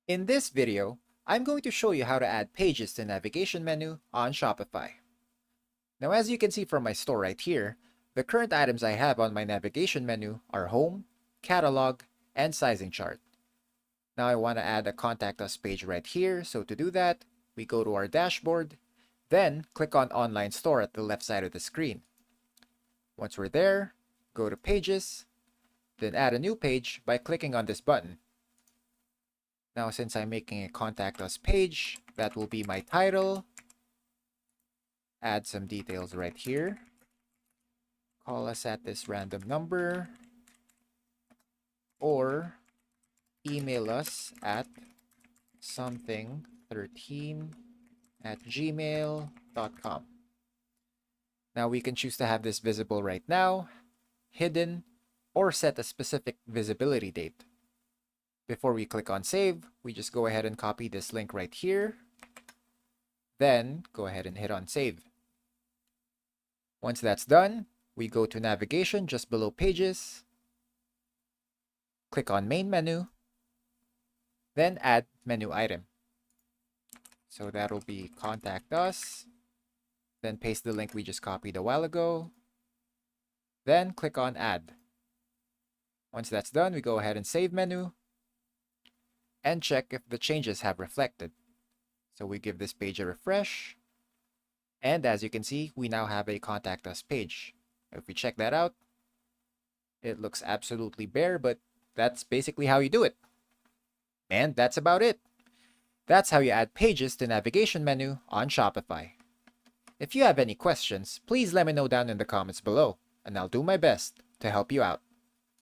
In this video, I'm going to show you how to add pages to the navigation menu on Shopify. Now, as you can see from my store right here, the current items I have on my navigation menu are Home, Catalog, and Sizing Chart. Now I want to add a Contact Us page right here, so to do that, we go to our dashboard, then click on Online Store at the left side of the screen. Once we're there, go to Pages, then add a new page by clicking on this button. Now, since I'm making a Contact Us page, that will be my title. Add some details right here. Call us at this random number. Or email us at something13@gmail.com. Now we can choose to have this visible right now, hidden, or set a specific visibility date. Before we click on save, we just go ahead and copy this link right here. Then go ahead and hit on save. Once that's done, we go to navigation just below pages. Click on main menu. Then add menu item. So that'll be Contact Us. Then paste the link we just copied a while ago. Then click on add. Once that's done, we go ahead and save menu and check if the changes have reflected. So we give this page a refresh. And as you can see, we now have a Contact Us page. If we check that out, it looks absolutely bare, but that's basically how you do it. And that's about it. That's how you add pages to navigation menu on Shopify. If you have any questions, please let me know down in the comments below, and I'll do my best to help you out.